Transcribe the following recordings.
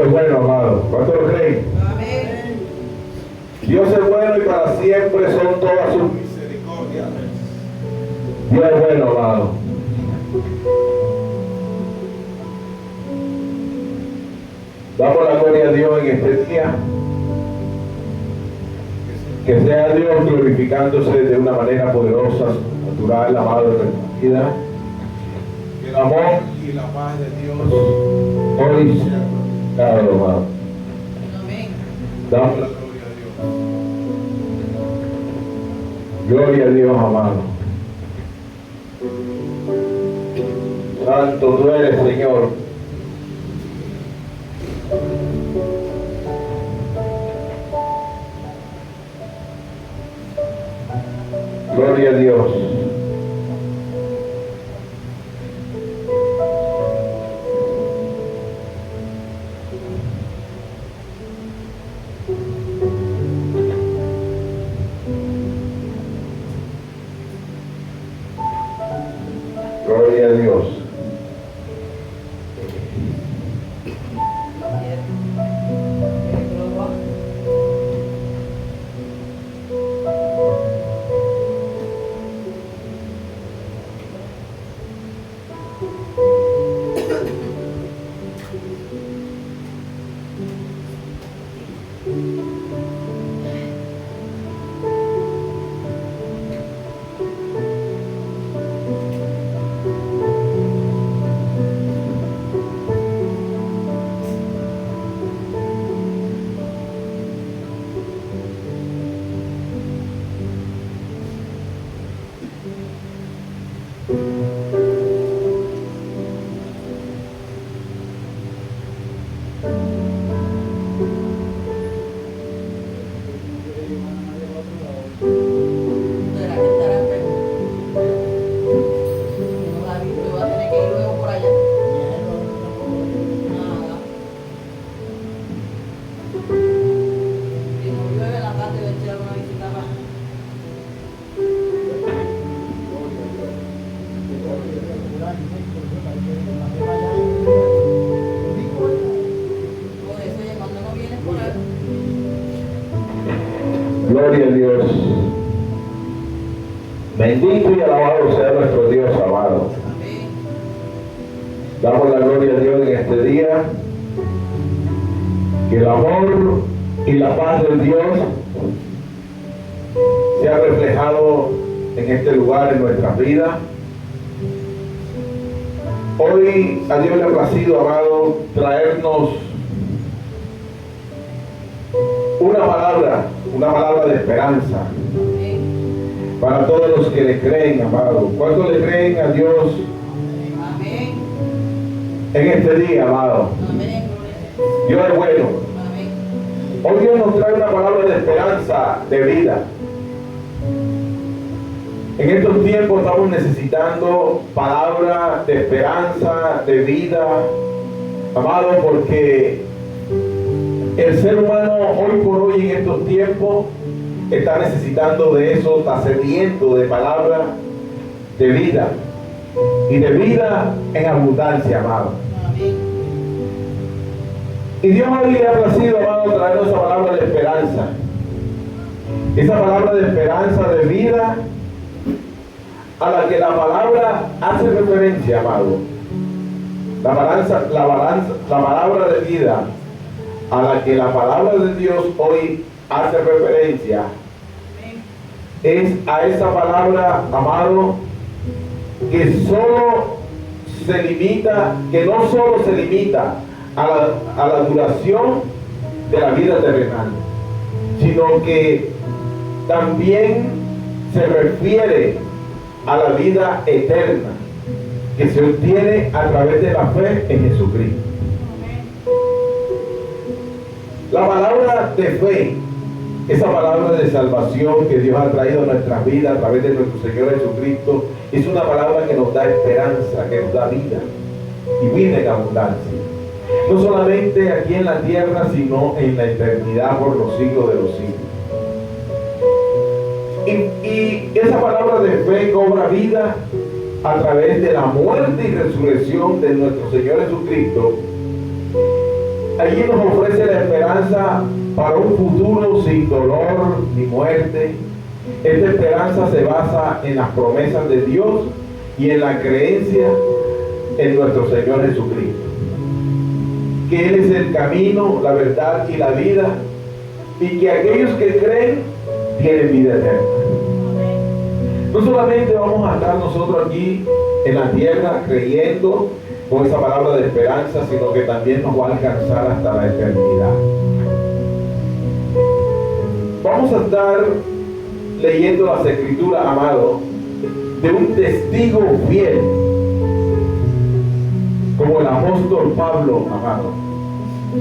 es bueno, amado. ¿Cuánto lo creen? Amén. Dios es bueno y para siempre son todas sus misericordias. Dios es bueno, amado. Damos la gloria a Dios en este día. Que sea Dios glorificándose de una manera poderosa, natural, amado, en nuestra vida. Que el amor y la paz de Dios hoy sea glorificado, amado. Amén. Damos la gloria a Dios. Gloria a Dios, amado. Santo tú eres, Señor. Gloria a Dios. Gloria a Dios. Gloria a Dios. Bendito y alabado sea nuestro Dios, amado. Damos la gloria a Dios en este día. Que el amor y la paz de Dios sea reflejado en este lugar, en nuestras vidas. Hoy a Dios le ha placido, amado, traernos una palabra de esperanza para todos los que le creen, amado. ¿Cuántos le creen a Dios Amén. en este día, amado? Amén. Dios es bueno. Amén. Hoy Dios nos trae una palabra de esperanza, de vida. En estos tiempos estamos necesitando palabra de esperanza, de vida, amado, porque el ser humano hoy por hoy en estos tiempos está necesitando de eso, está sediento de palabra de vida y de vida en abundancia, amado. Amén. Y Dios hoy le ha placido, amado, traernos esa palabra de esperanza, esa palabra de esperanza, de vida, a la que la palabra hace referencia, amado. La palabra de vida a la que la palabra de Dios hoy hace referencia es a esa palabra, amado, que no solo se limita a la duración de la vida terrenal, sino que también se refiere a la vida eterna que se obtiene a través de la fe en Jesucristo. La palabra de fe, esa palabra de salvación que Dios ha traído a nuestras vidas a través de nuestro Señor Jesucristo, es una palabra que nos da esperanza, que nos da vida y vida en abundancia. No solamente aquí en la tierra, sino en la eternidad por los siglos de los siglos. Y esa palabra de fe cobra vida a través de la muerte y resurrección de nuestro Señor Jesucristo, allí nos ofrece la esperanza para un futuro sin dolor ni muerte. Esta esperanza se basa en las promesas de Dios y en la creencia en nuestro Señor Jesucristo, que Él es el camino, la verdad y la vida, y que aquellos que creen tienen vida eterna. No solamente vamos a estar nosotros aquí en la tierra creyendo con esa palabra de esperanza, sino que también nos va a alcanzar hasta la eternidad. Vamos a estar leyendo las Escrituras, amado, de un testigo fiel, como el apóstol Pablo, amado.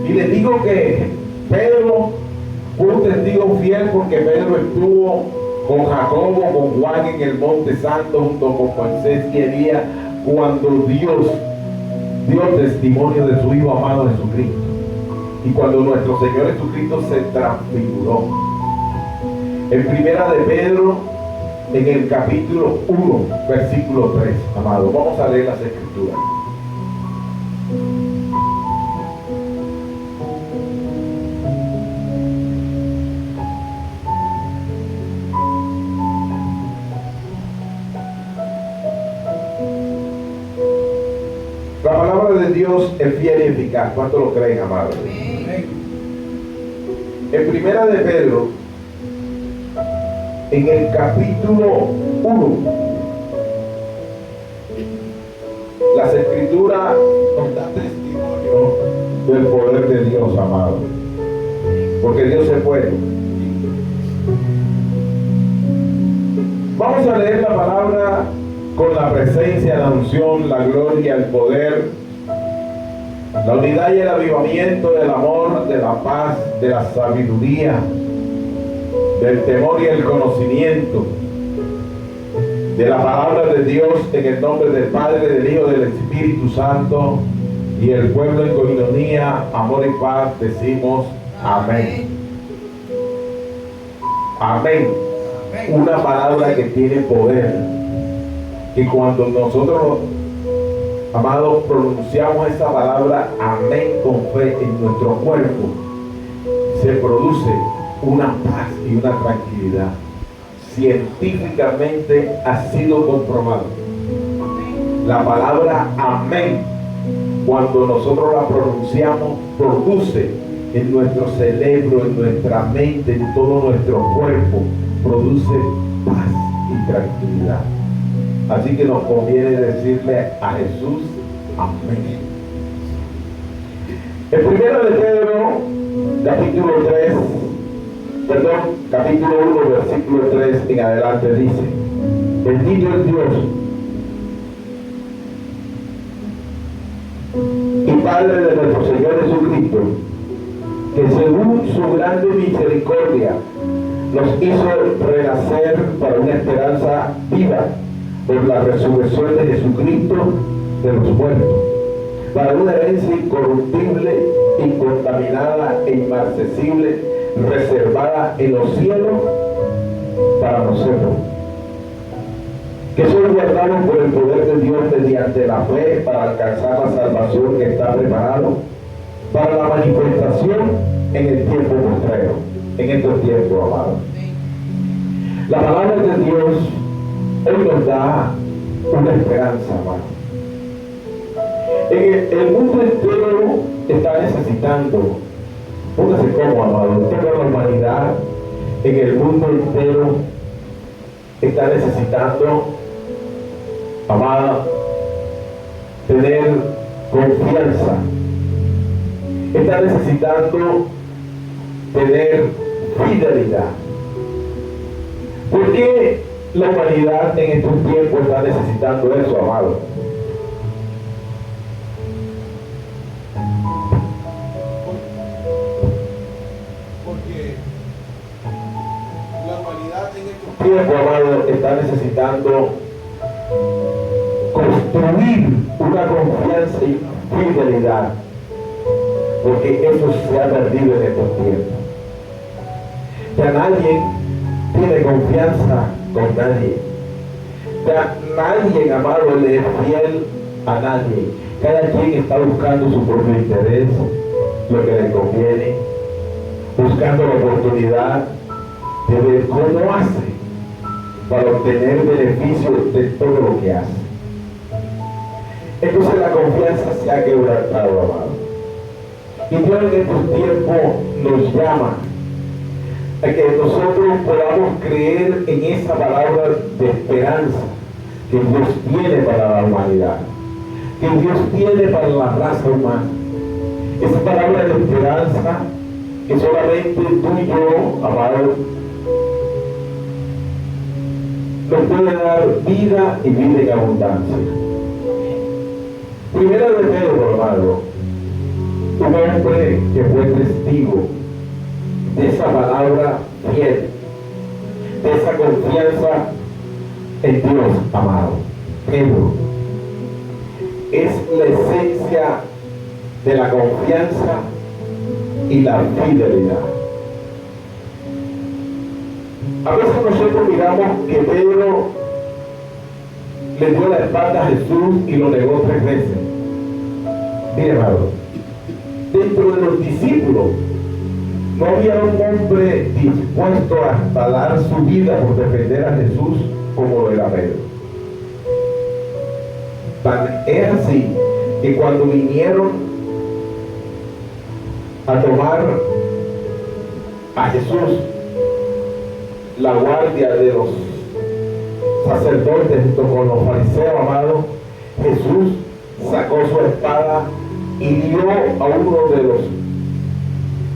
Y les digo que Pedro fue un testigo fiel porque Pedro estuvo con Jacobo, con Juan en el Monte Santo, junto con Moisés y Elías, cuando Dios dio testimonio de su Hijo amado Jesucristo. Y cuando nuestro Señor Jesucristo se transfiguró. En Primera de Pedro, en el capítulo 1, versículo 3, amado. Vamos a leer las Escrituras. La palabra de Dios es fiel y eficaz. ¿Cuánto lo creen, amado? En Primera de Pedro, en el capítulo 1, las Escrituras nos dan testimonio del poder de Dios, amado, porque Dios es bueno. Vamos a leer la palabra con la presencia, la unción, la gloria, el poder, la unidad y el avivamiento del amor, de la paz, de la sabiduría, del temor y el conocimiento, de la palabra de Dios, en el nombre del Padre, del Hijo, del Espíritu Santo, y el pueblo en coinonía, amor y paz, decimos amén. Amén. Una palabra que tiene poder, que cuando nosotros, amados, pronunciamos esa palabra amén con fe en nuestro cuerpo, se produce una paz y una tranquilidad. Científicamente ha sido comprobado. La palabra amén, cuando nosotros la pronunciamos, produce en nuestro cerebro, en nuestra mente, en todo nuestro cuerpo, produce paz y tranquilidad. Así que nos conviene decirle a Jesús amén. En Primera de Pedro, capítulo 1, versículo 3 en adelante dice: bendito es Dios y Padre de nuestro Señor Jesucristo, que según su grande misericordia nos hizo renacer para una esperanza viva por la resurrección de Jesucristo de los muertos, para una herencia incorruptible, incontaminada e inmarcesible, reservada en los cielos para nosotros, que son guardados por el poder de Dios mediante la fe para alcanzar la salvación que está preparado para la manifestación en el tiempo postrero, en estos tiempos, amados. La palabra de Dios hoy nos da una esperanza, amado. El mundo entero está necesitando, póngase cómodo, amado, toda la humanidad en el mundo entero está necesitando, amada, tener confianza, está necesitando tener fidelidad. ¿Por qué la humanidad en estos tiempos está necesitando eso, amado? Porque la humanidad en estos tiempos, amado, está necesitando construir una confianza y fidelidad, porque eso se ha perdido en estos tiempos. Ya nadie tiene confianza con nadie. Ya nadie, amado, le es fiel a nadie. Cada quien está buscando su propio interés. lo que le conviene, buscando la oportunidad de ver cómo hace para obtener beneficio de todo lo que hace. Entonces la confianza se ha quebrantado, amado. Y Dios en estos tiempos nos llama a que nosotros podamos creer en esa palabra de esperanza que Dios tiene para la humanidad, que Dios tiene para la raza humana. Esa palabra de esperanza que solamente tú y yo, amado, nos puede dar vida y vida en abundancia. Primera de Pedro, amado, un hombre que fue testigo de esa palabra fiel, de esa confianza en Dios, amado. Pedro es la esencia de la confianza y la fidelidad. A veces nosotros miramos que Pedro le dio la espalda a Jesús y lo negó 3 veces. Mire, amado, dentro de los discípulos no había un hombre dispuesto a dar su vida por defender a Jesús como lo era Pedro. Tan es así que cuando vinieron a tomar a Jesús, la guardia de los sacerdotes junto con los fariseos, amado, Jesús sacó su espada y dio a uno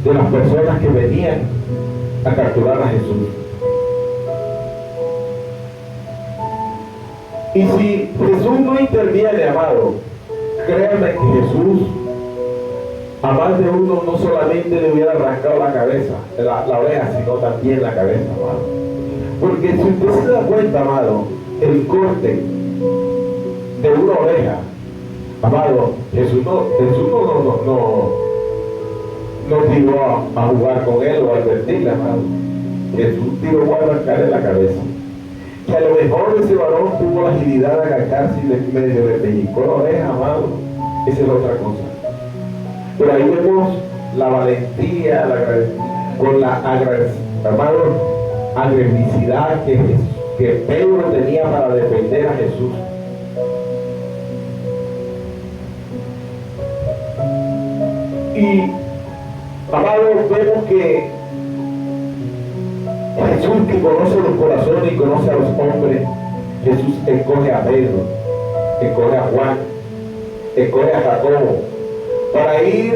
de las personas que venían a capturar a Jesús. Y si Jesús no interviene, amado, créanme que Jesús a más de uno no solamente le hubiera arrancado la cabeza, la oreja, sino también la cabeza, amado. Porque si usted se da cuenta, amado, el corte de una oreja, amado, Jesús no tiró a jugar con él o a advertirle, amado. Jesús tiró a arrancarle la cabeza. Que a lo mejor ese varón tuvo la agilidad de agacharse y medio le pellizcó la oreja, amado. Esa es otra cosa. Pero ahí vemos la valentía, con la agresividad que Pedro tenía para defender a Jesús. Y, amado, vemos que Jesús, que conoce los corazones y conoce a los hombres, Jesús escoge a Pedro, escoge a Juan, escoge a Jacobo, para ir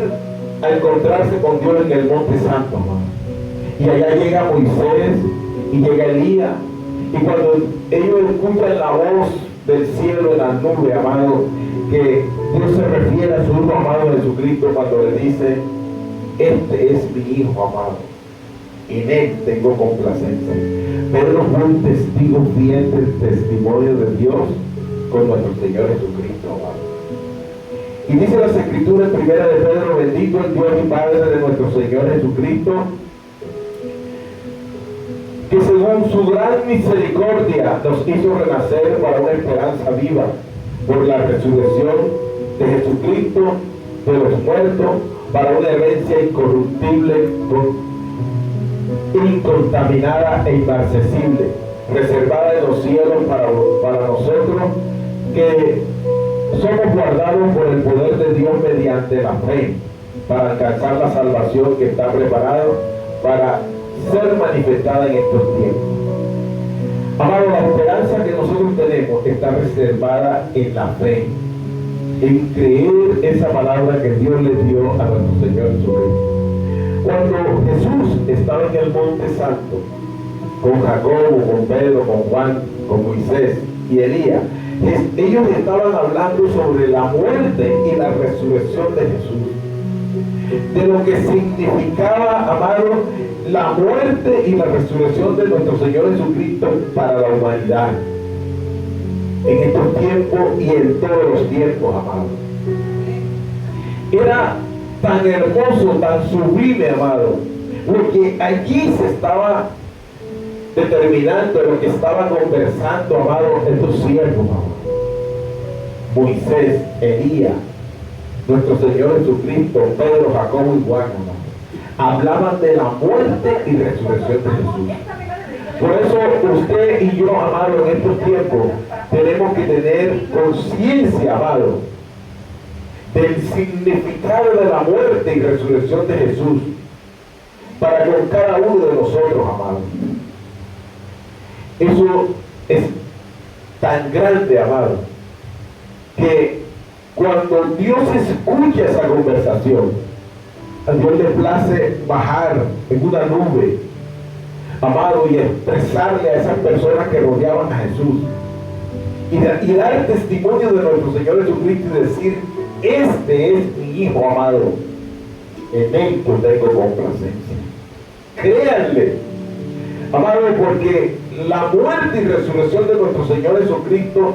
a encontrarse con Dios en el Monte Santo, amado. Y allá llega Moisés y llega Elías, y cuando ellos escuchan la voz del cielo en la nube, amado, que Dios se refiere a su hijo amado Jesucristo cuando le dice: este es mi hijo amado, en él tengo complacencia. Pedro fue un testigo fiel del testimonio de Dios con nuestro Señor Jesucristo, amado. Y dice las Escrituras en 1 de Pedro: bendito el Dios y Padre de nuestro Señor Jesucristo, que según su gran misericordia nos hizo renacer para una esperanza viva por la resurrección de Jesucristo de los muertos, para una herencia incorruptible, incontaminada e inmarcesible, reservada en los cielos para nosotros, que somos guardados por el poder de Dios mediante la fe, para alcanzar la salvación que está preparada para ser manifestada en estos tiempos. Amado, la esperanza que nosotros tenemos está reservada en la fe, en creer esa palabra que Dios le dio a nuestro Señor Jesucristo. Cuando Jesús estaba en el Monte Santo, con Jacobo, con Pedro, con Juan, con Moisés y Elías, ellos estaban hablando sobre la muerte y la resurrección de Jesús, de lo que significaba, amado, la muerte y la resurrección de nuestro Señor Jesucristo para la humanidad, en estos tiempos y en todos los tiempos, amado. Era tan hermoso, tan sublime, amado, lo que allí se estaba determinando, lo que estaba conversando, amado, estos siervos, amado. Moisés, Elías, nuestro Señor Jesucristo, Pedro, Jacobo y Juan, hablaban de la muerte y resurrección de Jesús. Por eso usted y yo, amado, en estos tiempos tenemos que tener conciencia, amado, del significado de la muerte y resurrección de Jesús para con cada uno de nosotros, amado. Eso es tan grande, amado, que cuando Dios escucha esa conversación, a Dios le place bajar en una nube, amado, y expresarle a esas personas que rodeaban a Jesús y dar testimonio de nuestro Señor Jesucristo y decir: este es mi Hijo amado, en él yo tengo complacencia. Créanle, amado, porque la muerte y resurrección de nuestro Señor Jesucristo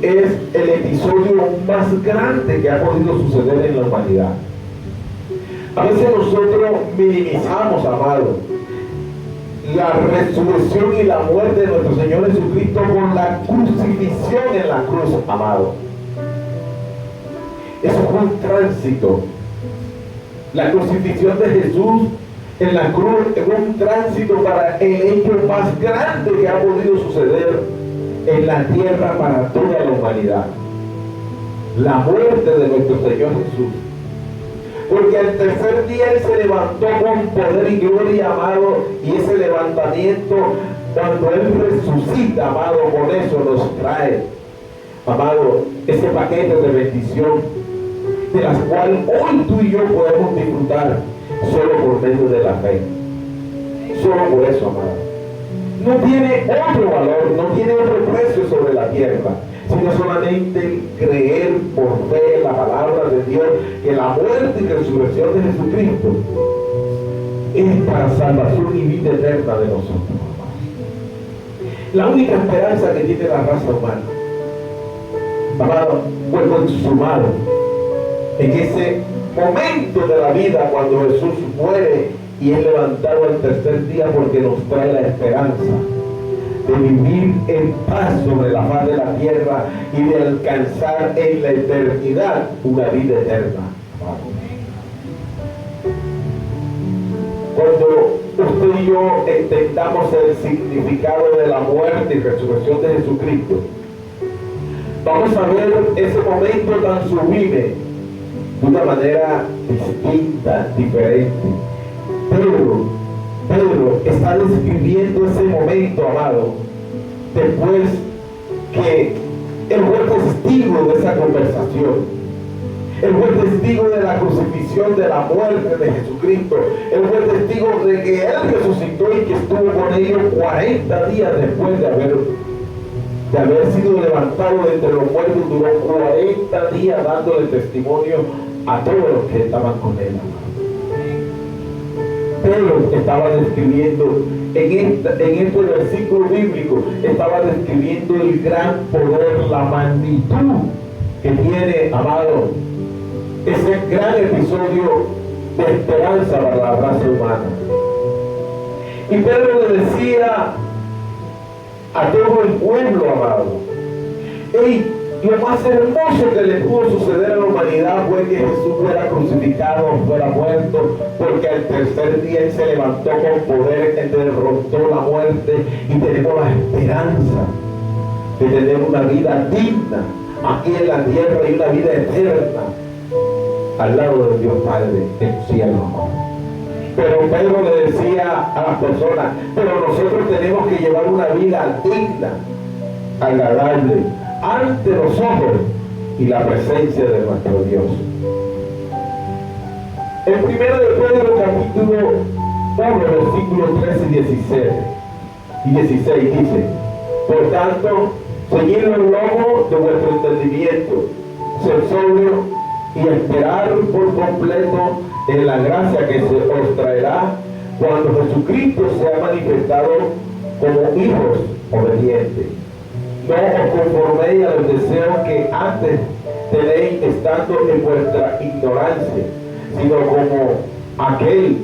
es el episodio más grande que ha podido suceder en la humanidad. A veces nosotros minimizamos, amado, la resurrección y la muerte de nuestro Señor Jesucristo por la crucifixión en la cruz, amado. Eso fue un tránsito. La crucifixión de Jesús en la cruz es un tránsito para el hecho más grande que ha podido suceder en la tierra para toda la humanidad: la muerte de nuestro Señor Jesús. Porque al tercer día Él se levantó con poder y gloria, amado, y ese levantamiento, cuando Él resucita, amado, con eso nos trae, amado, ese paquete de bendición, de las cuales hoy tú y yo podemos disfrutar solo por medio de la fe. Solo por eso, amado. No tiene otro valor, no tiene otro precio sobre la tierra, sino solamente creer por fe en la palabra de Dios, que la muerte y resurrección de Jesucristo es para salvación y vida eterna de nosotros. La única esperanza que tiene la raza humana, amado, fue consumado en ese momento de la vida cuando Jesús muere y es levantado al tercer día, porque nos trae la esperanza de vivir en paz sobre la faz de la tierra y de alcanzar en la eternidad una vida eterna. Cuando usted y yo entendamos el significado de la muerte y resurrección de Jesucristo, vamos a ver ese momento tan sublime de una manera distinta, diferente. Pedro está describiendo ese momento, amado, después que él fue testigo de esa conversación. Él fue testigo de la crucifixión, de la muerte de Jesucristo. Él fue testigo de que Él resucitó y que estuvo con ellos 40 días después de haber sido levantado de entre los muertos. Duró 40 días dándole testimonio a todos los que estaban con Él. Pedro estaba describiendo en este versículo bíblico, estaba describiendo el gran poder, la magnitud que tiene, amado, ese gran episodio de esperanza para la raza humana. Y Pedro le decía a todo el pueblo, amado: hey, lo más hermoso que le pudo suceder a la humanidad fue que Jesús fuera crucificado, fuera muerto, porque al tercer día Él se levantó con poder, Él derrotó la muerte y tenemos la esperanza de tener una vida digna aquí en la tierra y una vida eterna al lado de Dios Padre en el cielo. Pero Pedro le decía a las personas: pero nosotros tenemos que llevar una vida digna, agradable, ante los ojos y la presencia de nuestro Dios. En 1 de Pedro capítulo 1, versículos 13 y 16 dice: por tanto, ceñid los lomos de vuestro entendimiento, ser sobrio y esperar por completo en la gracia que se os traerá cuando Jesucristo sea manifestado como hijos obedientes. No os conforméis a los deseos que antes tenéis estando en vuestra ignorancia, sino como aquel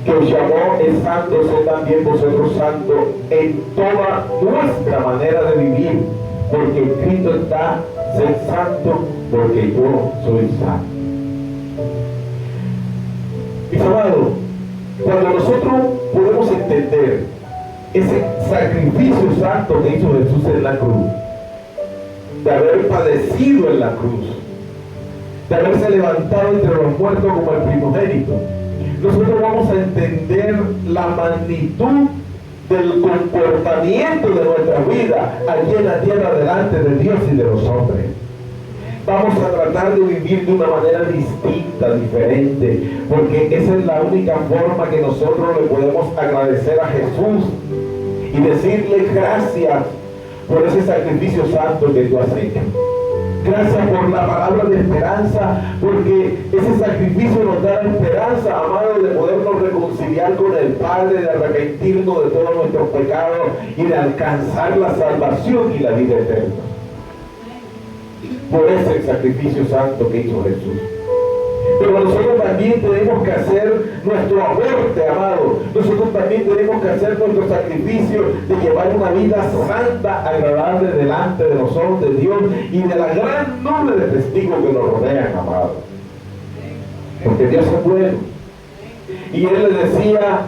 que os llamó es santo, sed también vosotros santos en toda nuestra manera de vivir, porque escrito está: sed santo porque yo soy santo. Mis amados, cuando nosotros podemos entender ese sacrificio santo que hizo Jesús en la cruz, de haber padecido en la cruz, de haberse levantado entre los muertos como el primogénito, nosotros vamos a entender la magnitud del comportamiento de nuestra vida aquí en la tierra delante de Dios y de los hombres. Vamos a tratar de vivir de una manera distinta, diferente, porque esa es la única forma que nosotros le podemos agradecer a Jesús y decirle gracias por ese sacrificio santo que tú has hecho. Gracias por la palabra de esperanza, porque ese sacrificio nos da la esperanza, amado, de podernos reconciliar con el Padre, de arrepentirnos de todos nuestros pecados y de alcanzar la salvación y la vida eterna. Por ese sacrificio santo que hizo Jesús. Pero nosotros también tenemos que hacer nuestro aporte, amado. Nosotros también tenemos que hacer nuestro sacrificio de llevar una vida santa, agradable delante de los ojos de Dios y de la gran nube de testigos que nos rodean, amado. Porque Dios es bueno. Y Él le decía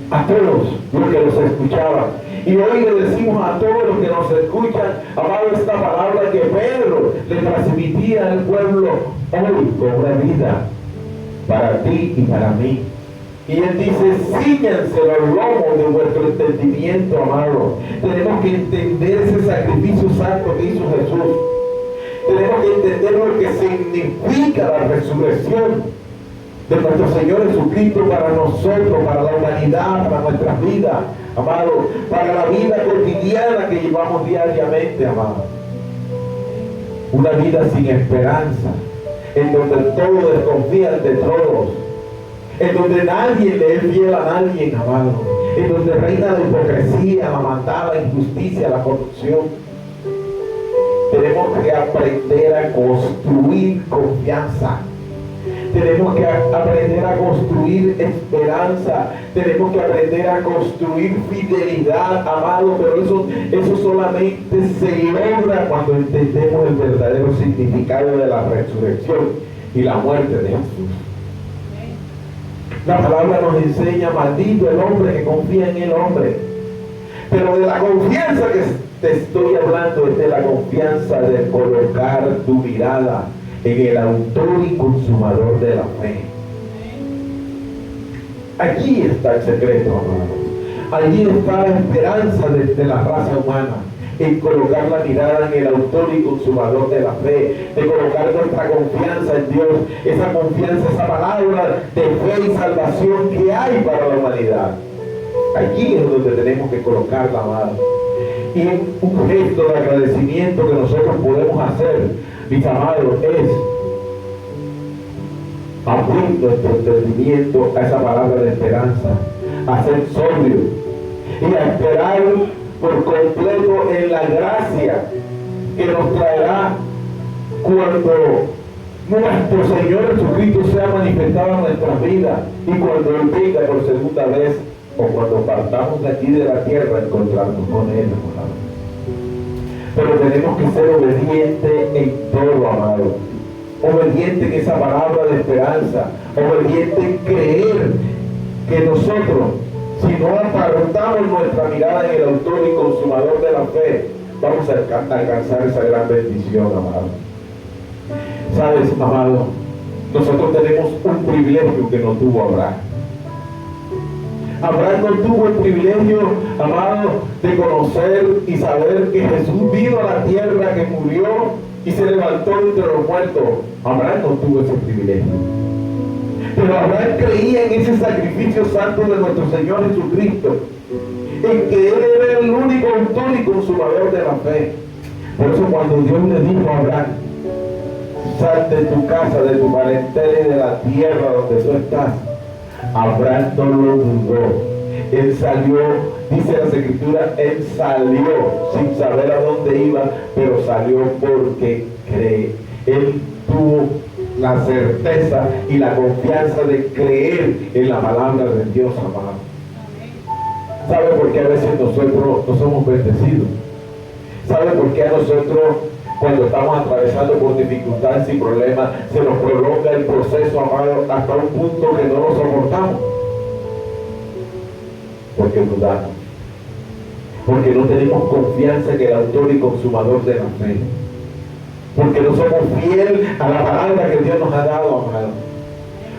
a todos los que los escuchaban, y hoy le decimos a todos los que nos escuchan, amado, esta palabra que Pedro le transmitía al pueblo hoy con una vida para ti y para mí. Y él dice, cíñanse los lomos de vuestro entendimiento, amado. Tenemos que entender ese sacrificio santo que hizo Jesús. Tenemos que entender lo que significa la resurrección de nuestro Señor Jesucristo para nosotros, para la humanidad, para nuestras vidas, amado, para la vida cotidiana que llevamos diariamente, amado. Una vida sin esperanza, en donde todos desconfían de todos, en donde nadie le es fiel a nadie, amado, en donde reina la hipocresía, la maldad, la injusticia, la corrupción. Tenemos que aprender a construir confianza. Tenemos que aprender a construir esperanza. Tenemos que aprender a construir fidelidad, amado. Pero eso solamente se logra cuando entendemos el verdadero significado de la resurrección y la muerte de Jesús. La palabra nos enseña, maldito el hombre que confía en el hombre. Pero de la confianza que te estoy hablando es de la confianza de colocar tu mirada en el autor y consumador de la fe. Allí está el secreto, amado. Allí está la esperanza de la raza humana, en colocar la mirada en el autor y consumador de la fe, de colocar nuestra confianza en Dios, esa confianza, esa palabra de fe y salvación que hay para la humanidad. Allí es donde tenemos que colocarla, amado. Y un gesto de agradecimiento que nosotros podemos hacer, mis amados, es abrir nuestro entendimiento a esa palabra de esperanza, a ser sobrios y a esperar por completo en la gracia que nos traerá cuando nuestro Señor Jesucristo sea manifestado en nuestras vidas y cuando Él venga por segunda vez o cuando partamos de aquí de la tierra a encontrarnos con Él, amado. Pero tenemos que ser obedientes en todo, amado. Obedientes en esa palabra de esperanza. Obedientes en creer que nosotros, si no apartamos nuestra mirada en el autor y consumador de la fe, vamos a alcanzar esa gran bendición, amado. Sabes, amado, nosotros tenemos un privilegio que no tuvo Abraham. Abraham no tuvo el privilegio, amado, de conocer y saber que Jesús vino a la tierra, que murió y se levantó entre los muertos. Abraham no tuvo ese privilegio. Pero Abraham creía en ese sacrificio santo de nuestro Señor Jesucristo, en que Él era el único autor y consumador de la fe. Por eso cuando Dios le dijo a Abraham, sal de tu casa, de tu parentela y de la tierra donde tú estás, Abraham no lo dudó. Él salió, dice las Escrituras, él salió sin saber a dónde iba, pero salió porque cree. Él tuvo la certeza y la confianza de creer en la palabra de Dios, amado. ¿Sabe por qué a veces nosotros no somos bendecidos? ¿Sabe por qué a nosotros Cuando estamos atravesando por dificultades y problemas, se nos prolonga el proceso, amado, hasta un punto que no lo soportamos. Porque dudamos. Porque no tenemos confianza en el autor y consumador de la fe. Porque no somos fieles a la palabra que Dios nos ha dado, amado.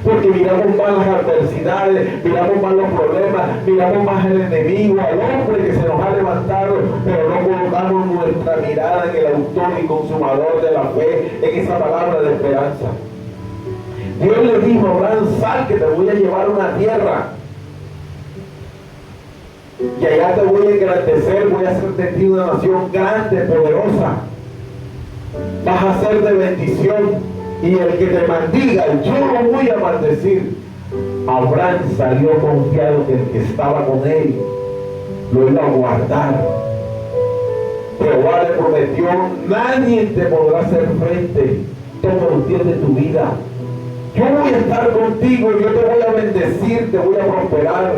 Porque miramos más las adversidades, miramos más los problemas, miramos más el enemigo, al hombre que se nos ha levantado, pero no colocamos nuestra mirada en el autor y consumador de la fe, en esa palabra de esperanza. Dios le dijo a Abraham: sal, que te voy a llevar a una tierra, y allá te voy a engrandecer, voy a hacer de ti una nación grande, poderosa. Vas a ser de bendición, y el que te maldiga, yo lo voy a maldecir. Abraham salió confiado que el que estaba con él lo iba a guardar. Jehová le prometió: nadie te podrá hacer frente todos los días de tu vida. Yo voy a estar contigo, yo te voy a bendecir, te voy a prosperar,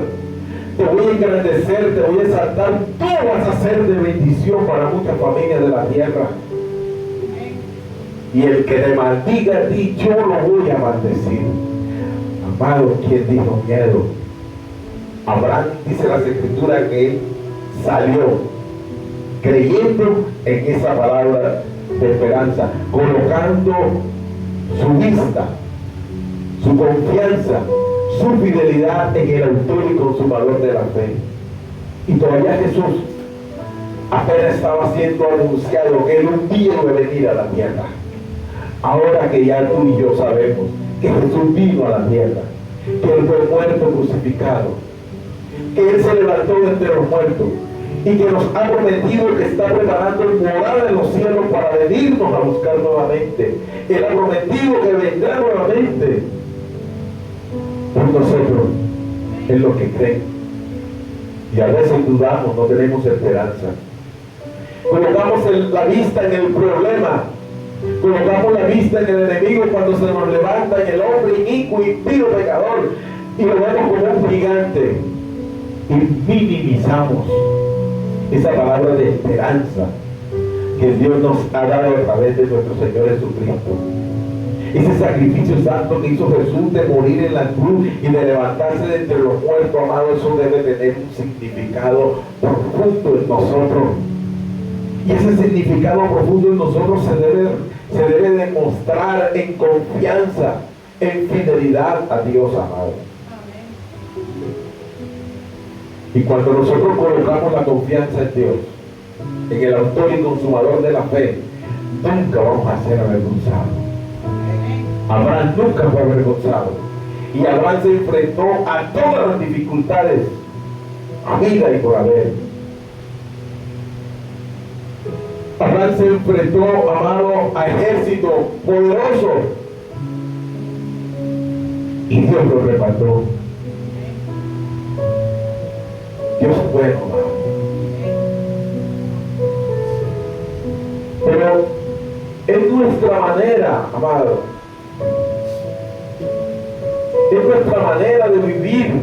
te voy a engrandecer, te voy a exaltar. Tú vas a ser de bendición para muchas familias de la tierra. Y el que te maldiga a ti, yo lo voy a maldecir. Amado, ¿quién dijo miedo? Abraham, dice las Escrituras, que él salió creyendo en esa palabra de esperanza, colocando su vista, su confianza, su fidelidad en el autor y consumador de la fe. Y todavía Jesús apenas estaba siendo anunciado que él un día iba a venir a la tierra. Ahora que ya tú y yo sabemos que Jesús vino a la tierra, que Él fue muerto, crucificado, que Él se levantó de entre los muertos y que nos ha prometido que está preparando morada en los cielos para venirnos a buscar nuevamente. Él ha prometido que vendrá nuevamente por nosotros, en lo que creen. Y a veces dudamos, no tenemos esperanza. Colocamos la vista en el problema. Colocamos la vista en el enemigo cuando se nos levanta, en el hombre inicuo, impío, pecador, y lo vemos como un gigante, y minimizamos esa palabra de esperanza que Dios nos ha dado a través de nuestro Señor Jesucristo. Ese sacrificio santo que hizo Jesús de morir en la cruz y de levantarse de entre los muertos, amado, eso debe tener un significado profundo en nosotros. Y ese significado profundo en nosotros se debe demostrar en confianza, en fidelidad a Dios, amado. Y cuando nosotros colocamos la confianza en Dios, en el autor y consumador de la fe, nunca vamos a ser avergonzados. Abraham nunca fue avergonzado. Y Abraham se enfrentó a todas las dificultades, a vida y por haber. Abraham se enfrentó, amado, a ejército poderoso, y Dios lo respaldó. Dios es bueno, amado. Pero es nuestra manera, amado, es nuestra manera de vivir,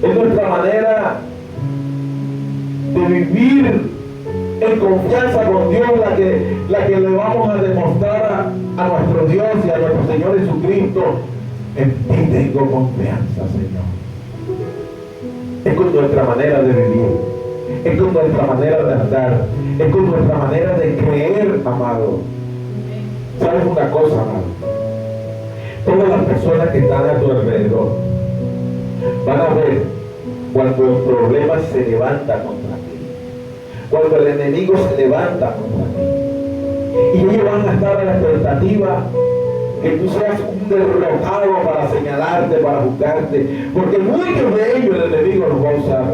es nuestra manera de vivir en confianza con Dios, la que le vamos a demostrar a nuestro Dios y a nuestro Señor Jesucristo: en ti tengo confianza, Señor. Es con nuestra manera de vivir, es con nuestra manera de andar, es con nuestra manera de creer, amado. ¿Sabes una cosa, amado? Todas las personas que están a tu alrededor van a ver cuando el problema se levanta contra ti, cuando el enemigo se levanta contra ti, y ellos van a estar a la expectativa que tú seas un derrotado para señalarte, para juzgarte, porque muchos de ellos el enemigo los va a usar.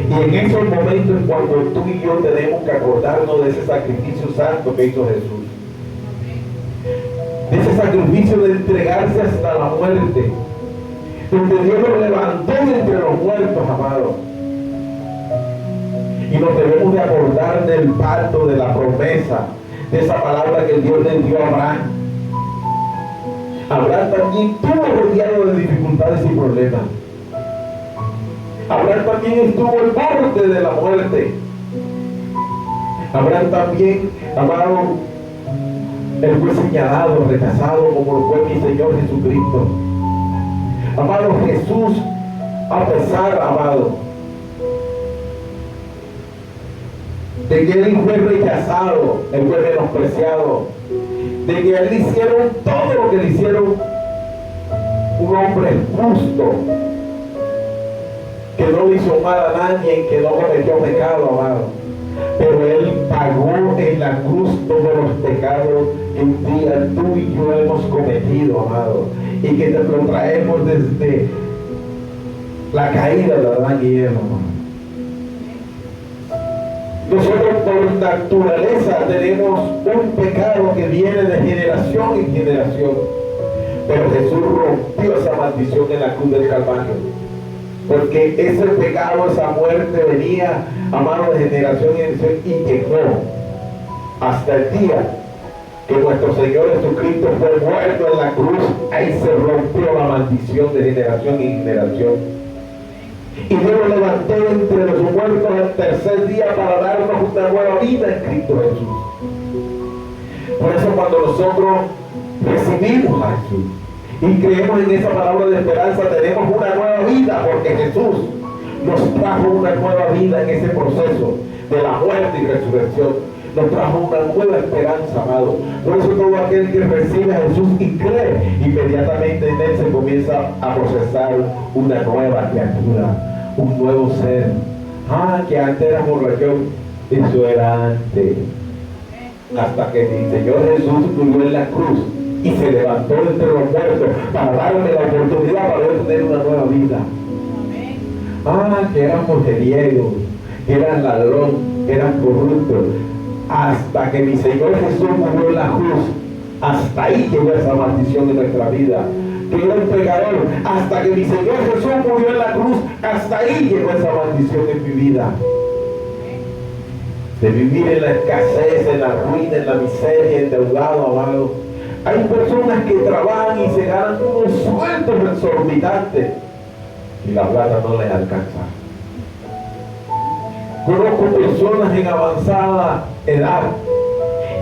Y en esos momentos es cuando tú y yo tenemos que acordarnos de ese sacrificio santo que hizo Jesús, de ese sacrificio de entregarse hasta la muerte, donde Dios lo levantó de entre los muertos, amados. Y nos debemos de acordar del pacto, de la promesa, de esa palabra que Dios le dio a Abraham. Abraham también estuvo rodeado de dificultades y problemas. Abraham también estuvo al borde de la muerte. Abraham también, amado, él fue señalado, rechazado como lo fue mi Señor Jesucristo. Amado, Jesús, a pesar, amado, de que él fue rechazado, él fue menospreciado, de que a él le hicieron todo lo que le hicieron, un hombre justo, que no le hizo mal a nadie, que no cometió pecado, amado. Pero él pagó en la cruz todos los pecados que un día tú y yo hemos cometido, amado, y que te lo traemos desde la caída de Adán y Eva, amado. Nosotros por naturaleza tenemos un pecado que viene de generación en generación, pero Jesús rompió esa maldición en la cruz del Calvario, porque ese pecado, esa muerte venía, amado, de generación en generación, y llegó hasta el día que nuestro Señor Jesucristo fue muerto en la cruz. Ahí se rompió la maldición de generación en generación. Y Dios lo levantó entre los muertos el tercer día para darnos una nueva vida en Cristo Jesús. Por eso cuando nosotros recibimos a Jesús y creemos en esa palabra de esperanza, tenemos una nueva vida, porque Jesús nos trajo una nueva vida en ese proceso de la muerte y resurrección. Nos trajo una nueva esperanza, amado. Por eso todo aquel que recibe a Jesús y cree, inmediatamente en él se comienza a procesar una nueva criatura, un nuevo ser. Que antes era borrachón. Eso era antes. Hasta que mi Señor Jesús murió en la cruz y se levantó entre los muertos para darme la oportunidad para yo tener una nueva vida. Que eran mujeriegos, que eran ladrón, que eran corruptos. Hasta que mi Señor Jesús murió en la cruz, hasta ahí llegó esa maldición en nuestra vida. Que era un pecador, hasta que mi Señor Jesús murió en la cruz, hasta ahí llegó esa maldición en mi vida. De vivir en la escasez, en la ruina, en la miseria, endeudado, amado. Hay personas que trabajan y se ganan unos sueldos exorbitantes y la plata no les alcanza. Conozco personas en avanzada edad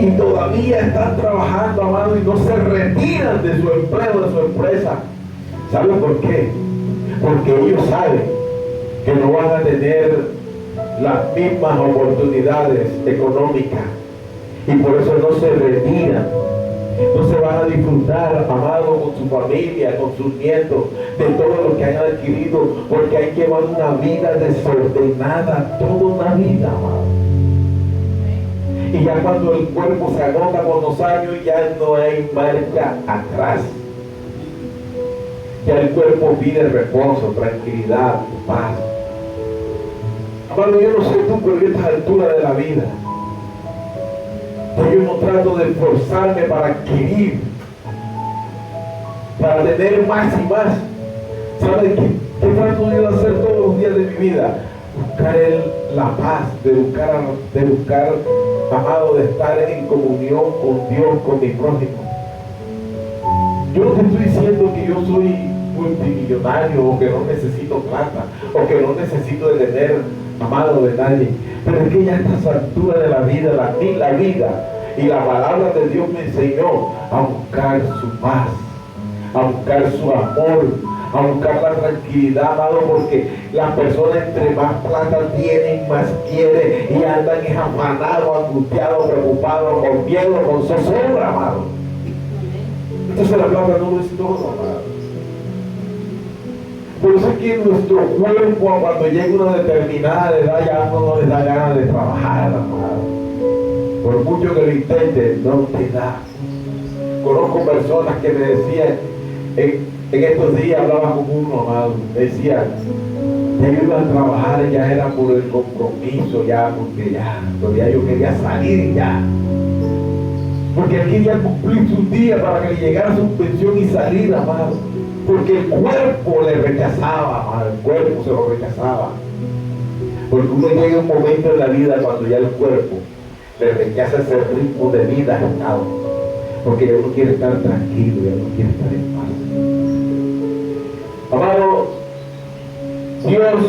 y todavía están trabajando, amado, y no se retiran de su empleo, de su empresa. ¿Saben por qué? Porque ellos saben que no van a tener las mismas oportunidades económicas y por eso no se retiran. No se van a disfrutar, amado, con su familia, con sus nietos, de todo lo que hayan adquirido, porque han llevado una vida desordenada, toda una vida, amado. Y ya cuando el cuerpo se agota con los años, ya no hay marcha atrás. Ya el cuerpo pide reposo, tranquilidad, paz. Amado, yo no sé tú, pero yo a esta altura de la vida, yo no trato de esforzarme para adquirir, para tener más y más. ¿Sabes qué trato yo de hacer todos los días de mi vida? Buscar la paz, de buscar, amado, de estar en comunión con Dios, con mi prójimo. Yo no te estoy diciendo que yo soy multimillonario o que no necesito plata o que no necesito de tener, amado, de nadie. Pero es que ya a estas alturas de la vida, la vida y la palabra de Dios me enseñó a buscar su paz, a buscar su amor, a buscar la tranquilidad, amado, porque las personas entre más plata tienen, más quieren y andan afanados, angustiados, preocupados, con miedo, con zozobra, amado. Entonces la plata no lo es todo, amado. Por eso es que nuestro cuerpo, cuando llega a una determinada edad, ya no les da ganas de trabajar, amado. Por mucho que lo intentes, no te da. Conozco personas que me decían, en estos días hablaba con uno, amado, me decía, ya yo iba a trabajar, ya era por el compromiso, ya, porque ya yo quería salir ya. Porque él quería cumplir su día para que le llegara su pensión y salir, amado. Porque el cuerpo le rechazaba, amado, el cuerpo se lo rechazaba. Porque uno llega a un momento en la vida cuando ya el cuerpo le rechaza ese ritmo de vida agitado. Porque ya uno quiere estar tranquilo, ya uno quiere estar en paz. Amado, Dios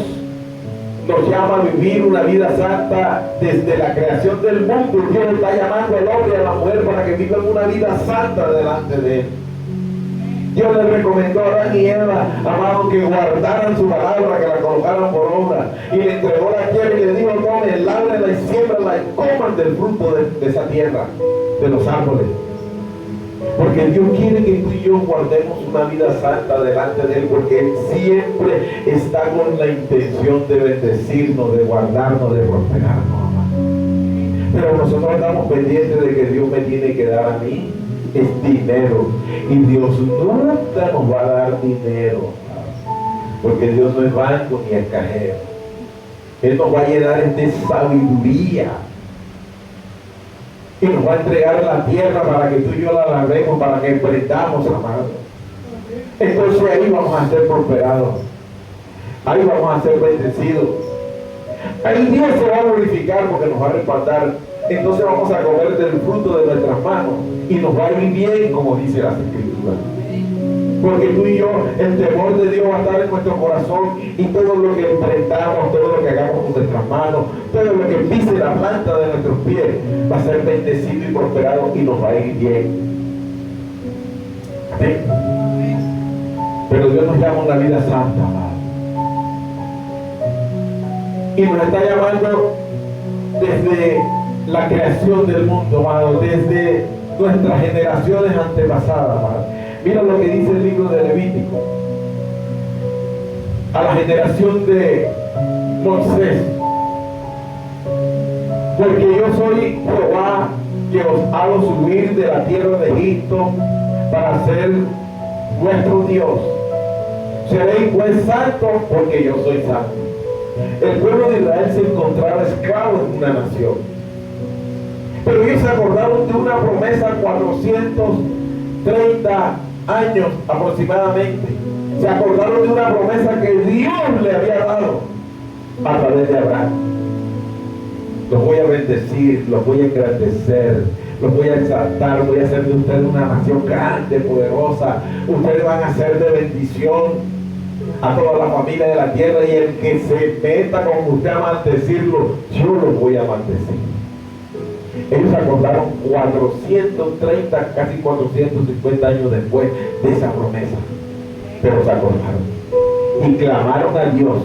nos llama a vivir una vida santa desde la creación del mundo. Dios está llamando al hombre y a la mujer para que vivan una vida santa delante de Él. Dios le recomendó a Adán y Eva, amado, que guardaran su palabra, que la colocaran por obra. Y le entregó la tierra y le dijo: tomen, lábrenla y siembrenla y coman del fruto de esa tierra, de los árboles. Porque Dios quiere que tú y yo guardemos una vida santa delante de Él, porque Él siempre está con la intención de bendecirnos, de guardarnos, de prosperarnos, amado. Pero nosotros estamos pendientes de que Dios me tiene que dar a mí es dinero, y Dios nunca nos va a dar dinero, porque Dios no es banco ni es cajero. Él nos va a llenar de sabiduría y nos va a entregar la tierra para que tú y yo la labremos, para que emprendamos, amado. Entonces ahí vamos a ser prosperados, ahí vamos a ser bendecidos, ahí Dios se va a glorificar porque nos va a respaldar. Entonces vamos a comer del fruto de nuestras manos y nos va a ir bien, como dice las Escrituras. Porque tú y yo, el temor de Dios va a estar en nuestro corazón, y todo lo que emprendamos, todo lo que hagamos con nuestras manos, todo lo que pise la planta de nuestros pies, va a ser bendecido y prosperado y nos va a ir bien. Amén. Pero Dios nos llama a una vida santa, amado. Y nos está llamando desde la creación del mundo, amado, desde nuestras generaciones antepasadas, amado. Mira lo que dice el libro de Levítico. A la generación de Moisés: porque yo soy Jehová, que os hago subir de la tierra de Egipto para ser vuestro Dios. Seréis pues santos, porque yo soy santo. El pueblo de Israel se encontraba esclavo en una nación, pero ellos se acordaron de una promesa 430 años aproximadamente. Se acordaron de una promesa que Dios le había dado a través de Abraham. Los voy a bendecir, los voy a engrandecer, los voy a exaltar, voy a hacer de ustedes una nación grande, poderosa. Ustedes van a ser de bendición a toda la familia de la tierra, y el que se meta con usted a maldecirlo, yo lo voy a maldecir. Ellos se acordaron 430, casi 450 años después de esa promesa, pero se acordaron y clamaron a Dios,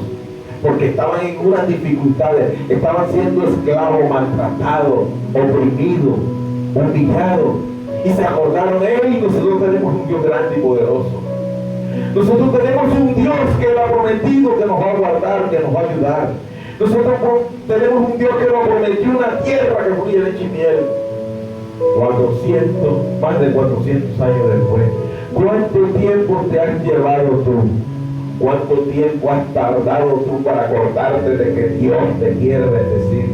porque estaban en unas dificultades, estaban siendo esclavos, maltratados, oprimidos, humillados, y se acordaron: nosotros tenemos un Dios grande y poderoso. Nosotros tenemos un Dios que Él ha prometido que nos va a guardar, que nos va a ayudar. Nosotros tenemos un Dios que nos prometió una tierra que fluye leche y miel. Más de 400 años después. ¿Cuánto tiempo te has llevado tú? ¿Cuánto tiempo has tardado tú para acordarte de que Dios te quiere bendecir?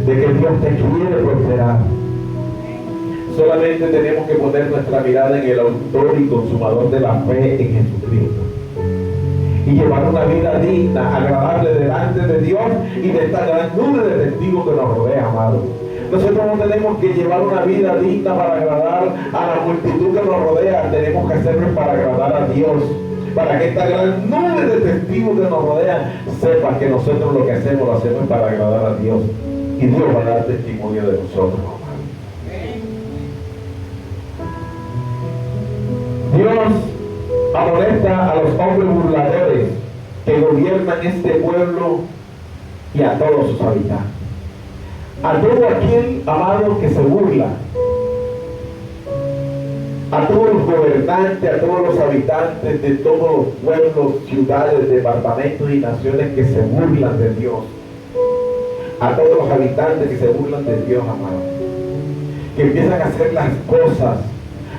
De que Dios te quiere prosperar. Solamente tenemos que poner nuestra mirada en el autor y consumador de la fe, en Jesucristo, y llevar una vida digna, agradable delante de Dios y de esta gran nube de testigos que nos rodea, amado. Nosotros no tenemos que llevar una vida digna para agradar a la multitud que nos rodea, tenemos que hacerlo para agradar a Dios, para que esta gran nube de testigos que nos rodea sepa que nosotros lo que hacemos lo hacemos para agradar a Dios, y Dios va a dar testimonio de nosotros. Dios amonesta a los hombres burladores que gobiernan este pueblo y a todos sus habitantes. A todo aquel, amado, que se burla, a todos los gobernantes, a todos los habitantes de todos los pueblos, ciudades, departamentos y naciones que se burlan de Dios, a todos los habitantes que se burlan de Dios, amado, que empiezan a hacer las cosas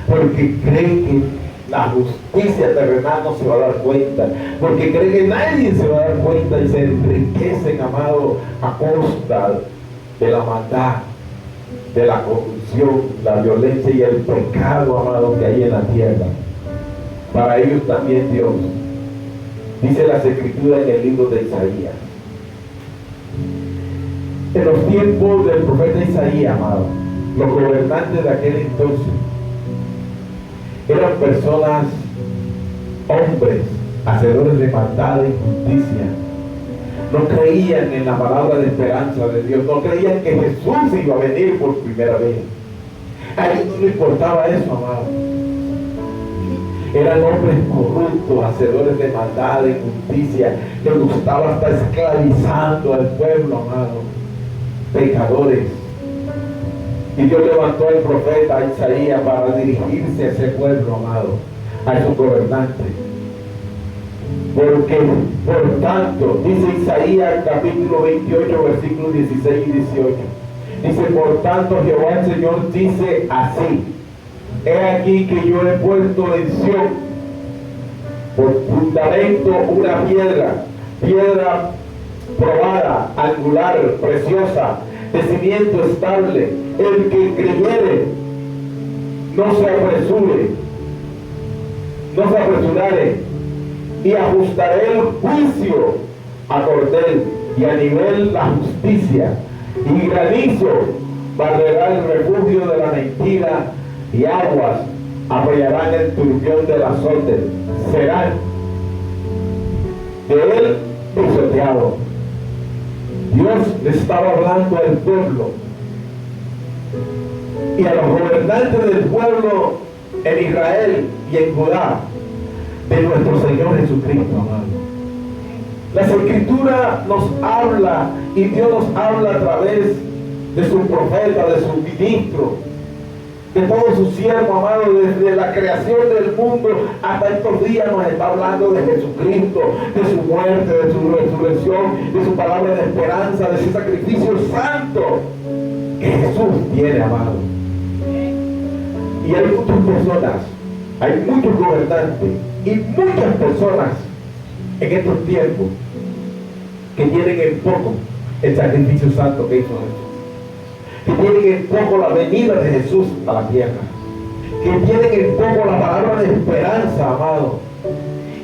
porque creen que la justicia terrenal no se va a dar cuenta, porque creen que nadie se va a dar cuenta, y se enriquecen, amado, a costa de la maldad, de la corrupción, la violencia y el pecado, amado, que hay en la tierra. Para ellos también Dios, dice las Escrituras en el libro de Isaías, en los tiempos del profeta Isaías, amado, los gobernantes de aquel entonces eran personas, hombres, hacedores de maldad e injusticia, no creían en la palabra de esperanza de Dios, no creían que Jesús iba a venir por primera vez. A ellos no les importaba eso, amado. Eran hombres corruptos, hacedores de maldad, de injusticia, les gustaba estar esclavizando al pueblo, amado, pecadores. Y Dios levantó al profeta Isaías para dirigirse a ese pueblo, amado, a esos gobernantes. Porque, por tanto, dice Isaías capítulo 28, versículos 16 y 18. Dice, por tanto, Jehová el Señor dice así: he aquí que yo he puesto en Sión por fundamento una piedra probada, angular, preciosa, de cimiento estable. El que creyere, no se apresurare, y ajustaré el juicio a cordel, y a nivel la justicia, y granizo barrerá el refugio de la mentira, y aguas apoyarán el turbión del azote, serán de él pisoteado. Dios le estaba hablando al pueblo y a los gobernantes del pueblo en Israel y en Judá de nuestro Señor Jesucristo, amado. Las Escrituras nos habla y Dios nos habla a través de su profeta, de su ministro, de todos sus siervos, amado, desde la creación del mundo hasta estos días nos está hablando de Jesucristo, de su muerte, de su resurrección, de su palabra de esperanza, de ese sacrificio santo que Jesús tiene, amado. Y hay muchas personas, hay muchos gobernantes y muchas personas en estos tiempos que tienen en poco el sacrificio santo que hizo Jesús, que tienen en poco la venida de Jesús a la tierra, que tienen en poco la palabra de esperanza, amado.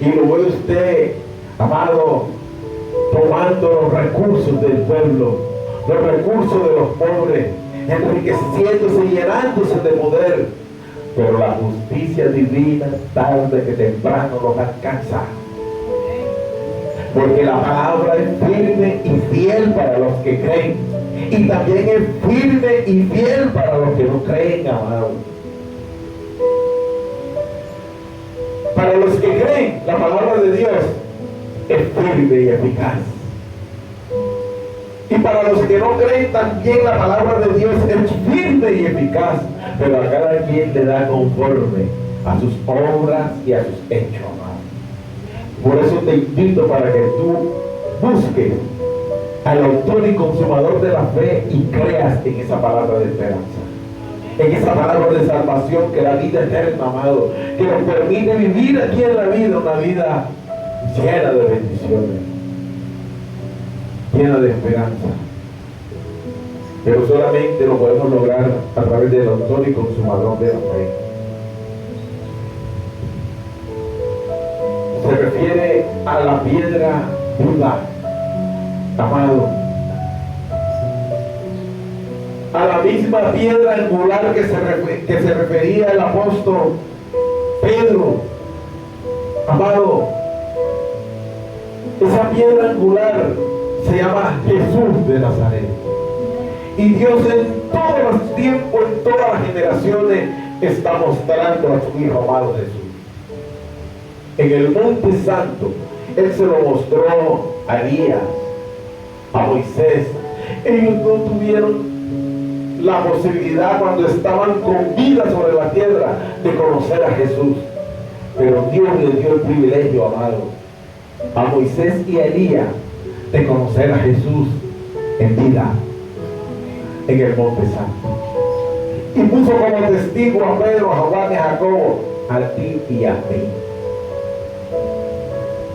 Y lo ve usted, amado, tomando los recursos del pueblo, los recursos de los pobres, enriqueciéndose y llenándose de poder. Pero la justicia divina tarde que temprano los alcanza. Porque la palabra es firme y fiel para los que creen. Y también es firme y fiel para los que no creen, amado. Para los que creen, la palabra de Dios es firme y eficaz. Y para los que no creen, también la palabra de Dios es firme y eficaz. Pero a cada quien le da conforme a sus obras y a sus hechos, amado. Por eso te invito para que tú busques al autor y consumador de la fe y creas en esa palabra de esperanza, en esa palabra de salvación que da vida eterna, amado, que nos permite vivir aquí en la vida una vida llena de bendiciones, llena de esperanza. Pero solamente lo podemos lograr a través del autor y consumador de la fe. Se refiere a la piedra viva, amado, a la misma piedra angular que se refería el apóstol Pedro, amado. Esa piedra angular se llama Jesús de Nazaret. Y Dios en todos los tiempos, en todas las generaciones, está mostrando a su Hijo amado Jesús. En el Monte Santo, Él se lo mostró a Elías, a Moisés. Ellos no tuvieron la posibilidad cuando estaban con vida sobre la tierra de conocer a Jesús. Pero Dios les dio el privilegio, amado, a Moisés y a Elías de conocer a Jesús en vida, en el Monte Santo. Y puso como testigo a Pedro, a Juan y a Jacobo, a ti y a mí.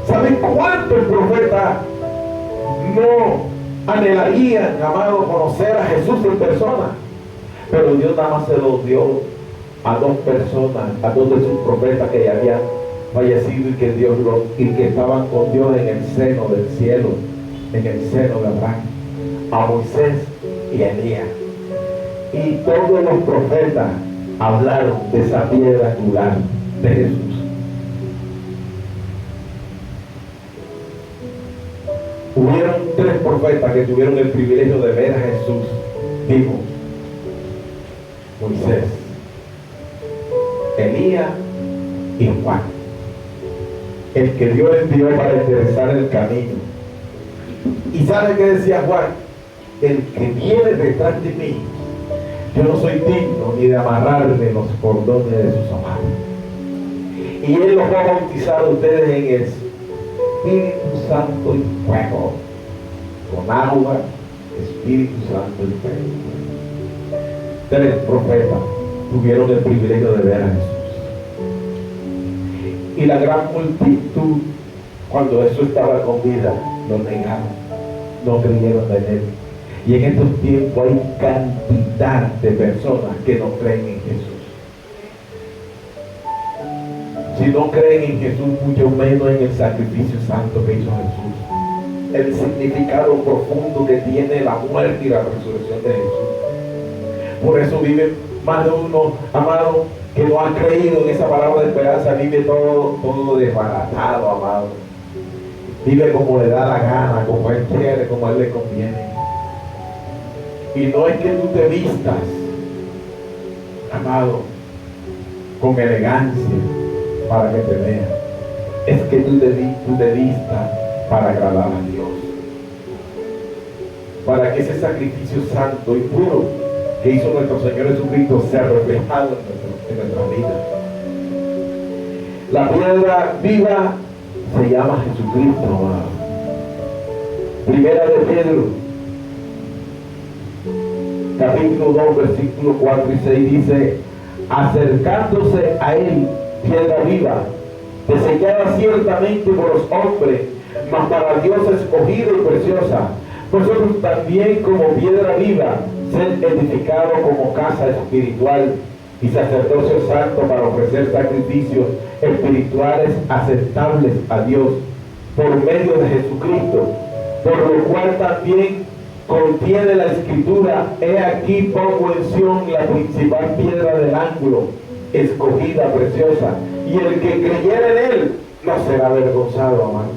¿Saben cuánto el profeta no anhelaría, amado, conocer a Jesús en persona? Pero Dios nada más se lo dio a dos personas, a dos de sus profetas que ya habían fallecido y que estaban con Dios en el seno del cielo, en el seno de Abraham, a Moisés y a Elías. Y todos los profetas hablaron de esa piedra angular de Jesús. hubieron 3 profetas que tuvieron el privilegio de ver a Jesús vivo: Moisés, Elías y Juan, el que Dios envió para enderezar el camino. ¿Y sabe qué decía Juan? El que viene detrás de mí, yo no soy digno ni de amarrarle los cordones de sus zapatos. Y Él los va a bautizar a ustedes en el Espíritu Santo y fuego, con agua, Espíritu Santo y fuego. 3 profetas tuvieron el privilegio de ver a Jesús. Y la gran multitud, cuando Jesús estaba con vida, lo negaron, no creyeron en Él. Y en estos tiempos hay cantidad de personas que no creen en Jesús. Si no creen en Jesús, mucho menos en el sacrificio santo que hizo Jesús, el significado profundo que tiene la muerte y la resurrección de Jesús. Por eso vive más de uno, amado, que no ha creído en esa palabra de esperanza, vive todo desbaratado, amado. Vive como le da la gana, como Él quiere, como a Él le conviene. Y no es que tú te vistas, amado, con elegancia para que te vean. Es que tú te vistas para agradar a Dios. Para que ese sacrificio santo y puro que hizo nuestro Señor Jesucristo sea reflejado en nuestra vida. La piedra viva se llama Jesucristo, amado. Primera de Pedro, capítulo 2, versículos 4 y 6 dice: acercándose a Él, piedra viva, desechada ciertamente por los hombres, mas para Dios escogida y preciosa, vosotros también como piedra viva, sed edificados como casa espiritual y sacerdocio santo para ofrecer sacrificios espirituales aceptables a Dios por medio de Jesucristo, por lo cual también contiene la escritura: he aquí pongo en Sión la principal piedra del ángulo, escogida, preciosa, y el que creyere en Él no será avergonzado, amado.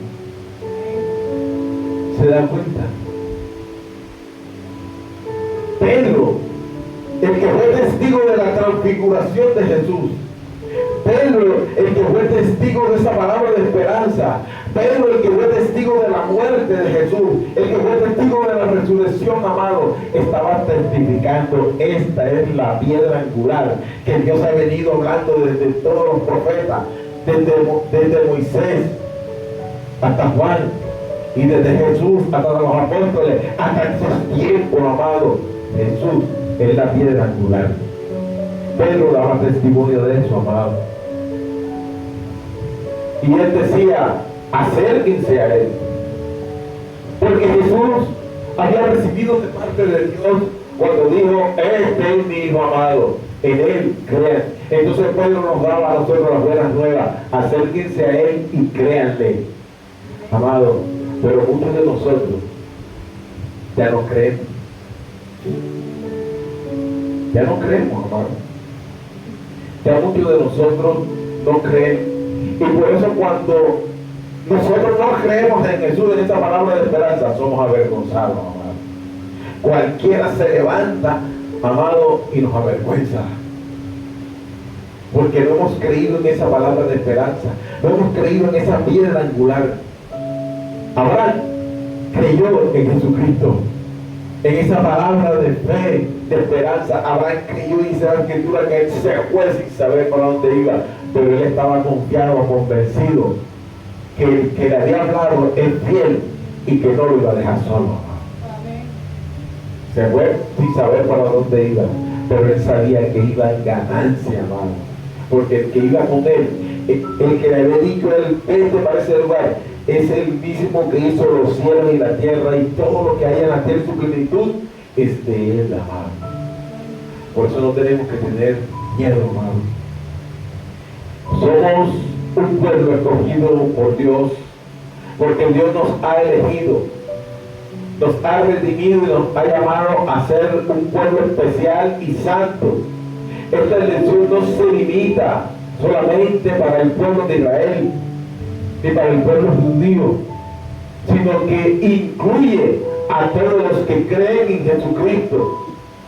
¿Se dan cuenta? Pedro, el que fue testigo de la transfiguración de Jesús, Pedro, el que fue testigo de esa palabra de esperanza, Pedro, el que fue testigo de la muerte de Jesús, el que fue testigo de la resurrección, amado, estaba testificando: esta es la piedra angular que Dios ha venido hablando desde todos los profetas, desde Moisés hasta Juan, y desde Jesús hasta los apóstoles, hasta estos tiempos, amado. Jesús es la piedra angular. Pedro daba testimonio de eso, amado. Y él decía: acérquense a Él, porque Jesús había recibido de parte de Dios cuando dijo: este es mi Hijo amado, en Él crean. Entonces Pedro nos daba a nosotros las buenas nuevas: acérquense a Él y créanle, amado. Pero muchos de nosotros ya no creemos. Ya no creemos, amado. Ya muchos de nosotros no creen. Y por eso cuando nosotros no creemos en Jesús, en esta palabra de esperanza, somos avergonzados, amado. Cualquiera se levanta, amado, y nos avergüenza. Porque no hemos creído en esa palabra de esperanza. No hemos creído en esa piedra angular. Abraham creyó en Jesucristo, en esa palabra de fe, de esperanza. Abraham creyó, y dice la escritura que él se fue sin saber para dónde iba, pero él estaba confiado, convencido que el que le había hablado es fiel y que no lo iba a dejar solo. Se fue sin saber para dónde iba, pero él sabía que iba en ganancia, amado, porque el que iba con él, el que le había dicho él: vete para ese lugar, es el mismo que hizo los cielos y la tierra y todo lo que hay en la tierra, su plenitud es de Él, amado. Por eso no tenemos que tener miedo, amado. Somos un pueblo escogido por Dios, porque Dios nos ha elegido, nos ha redimido y nos ha llamado a ser un pueblo especial y santo. Esta elección no se limita solamente para el pueblo de Israel ni para el pueblo judío, sino sino que incluye a todos los que creen en Jesucristo,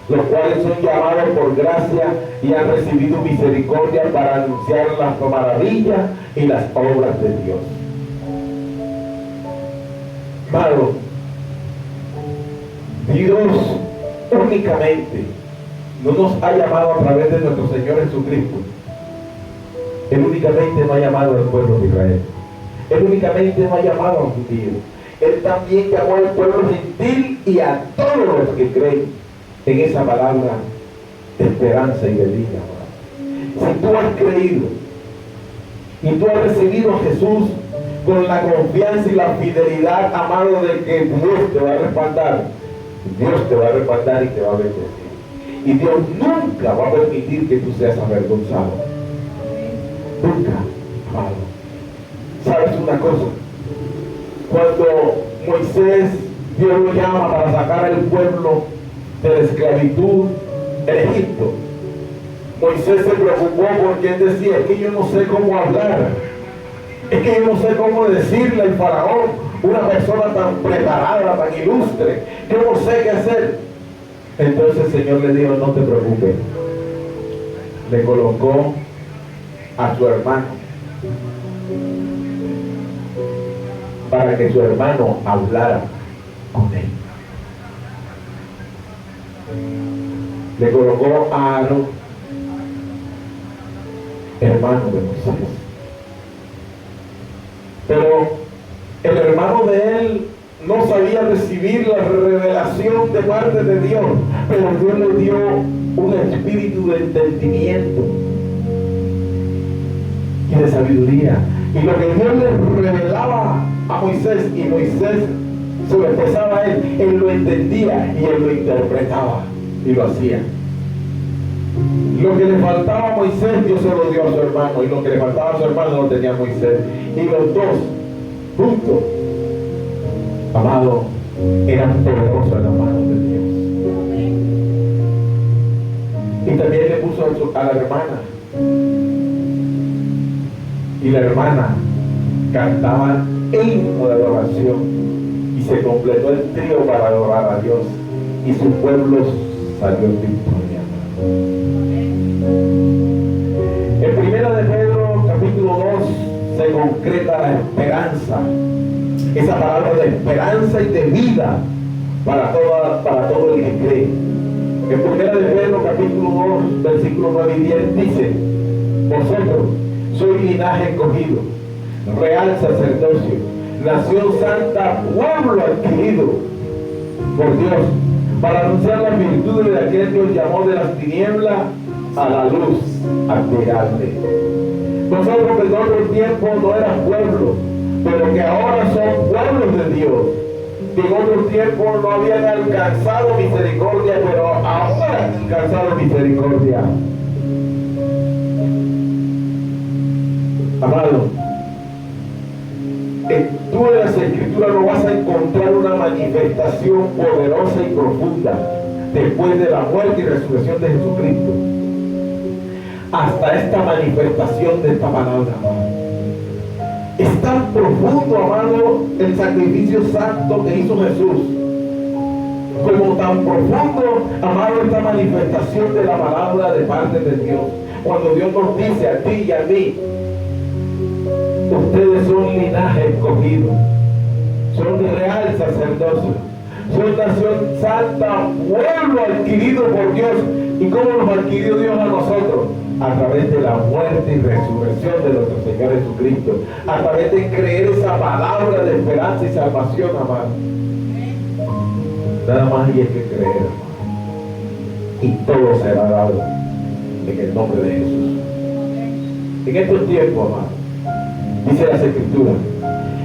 los cuales son llamados por gracia y han recibido misericordia para anunciar las maravillas y las obras de Dios. Hermano, Dios únicamente no nos ha llamado a través de nuestro Señor Jesucristo. Él únicamente no ha llamado al pueblo de Israel. Él únicamente no ha llamado a los judíos. Él también llamó al pueblo gentil y a todos los que creen en esa palabra de esperanza y de vida. Si tú has creído y tú has recibido a Jesús con la confianza y la fidelidad, amado, de que Dios te va a respaldar, Dios te va a respaldar y te va a bendecir. Y Dios nunca va a permitir que tú seas avergonzado. Nunca, amado. ¿Sabes una cosa? Cuando Moisés, Dios lo llama para sacar al pueblo de la esclavitud en Egipto, Moisés se preocupó porque él decía: es que yo no sé cómo hablar, es que yo no sé cómo decirle al faraón, una persona tan preparada, tan ilustre, yo no sé qué hacer. Entonces el Señor le dijo: no te preocupes. Le colocó a su hermano para que su hermano hablara con él. Le colocó a Aarón, hermano de Moisés. Pero el hermano de él no sabía recibir la revelación de parte de Dios, pero Dios le dio un espíritu de entendimiento y de sabiduría. Y lo que Dios le revelaba a Moisés y Moisés se lo expresaba a él lo entendía y él lo interpretaba y lo hacía. Lo que le faltaba a Moisés, Dios se lo dio a su hermano, y lo que le faltaba a su hermano lo tenía Moisés. Y los dos juntos, amado, eran poderosos en las manos de Dios. Y también le puso a la hermana. Y la hermana cantaba himno de adoración. Y se completó el trío para adorar a Dios. Y su pueblo salió en victoria. En 1 de Pedro, capítulo 2, se concreta la esperanza. Esa palabra de esperanza y de vida para todo el que cree. En 1 de Pedro, capítulo 2, versículos 9 y 10 dice: vosotros sois linaje escogido, real sacerdocio, nación santa, pueblo adquirido por Dios, para anunciar las virtudes de aquel que os llamó de las tinieblas a la luz admirable. Nosotros que en otro tiempo no eran pueblo, pero que ahora son pueblos de Dios, que en otro tiempo no habían alcanzado misericordia, pero ahora han alcanzado misericordia. Amado, tú en las Escrituras no vas a encontrar una manifestación poderosa y profunda después de la muerte y resurrección de Jesucristo hasta esta manifestación de esta palabra, amado. Es tan profundo, amado, el sacrificio santo que hizo Jesús, como tan profundo, amado, esta manifestación de la palabra de parte de Dios. Cuando Dios nos dice a ti y a mí: ustedes son linaje escogido, son real sacerdocio, son nación santa, pueblo adquirido por Dios. ¿Y cómo nos adquirió Dios a nosotros? A través de la muerte y resurrección de nuestro Señor Jesucristo, a través de creer esa palabra de esperanza y salvación, amado. Nada más hay que creer, amado, y todo será dado en el nombre de Jesús. En estos tiempos, amado, dice las Escrituras,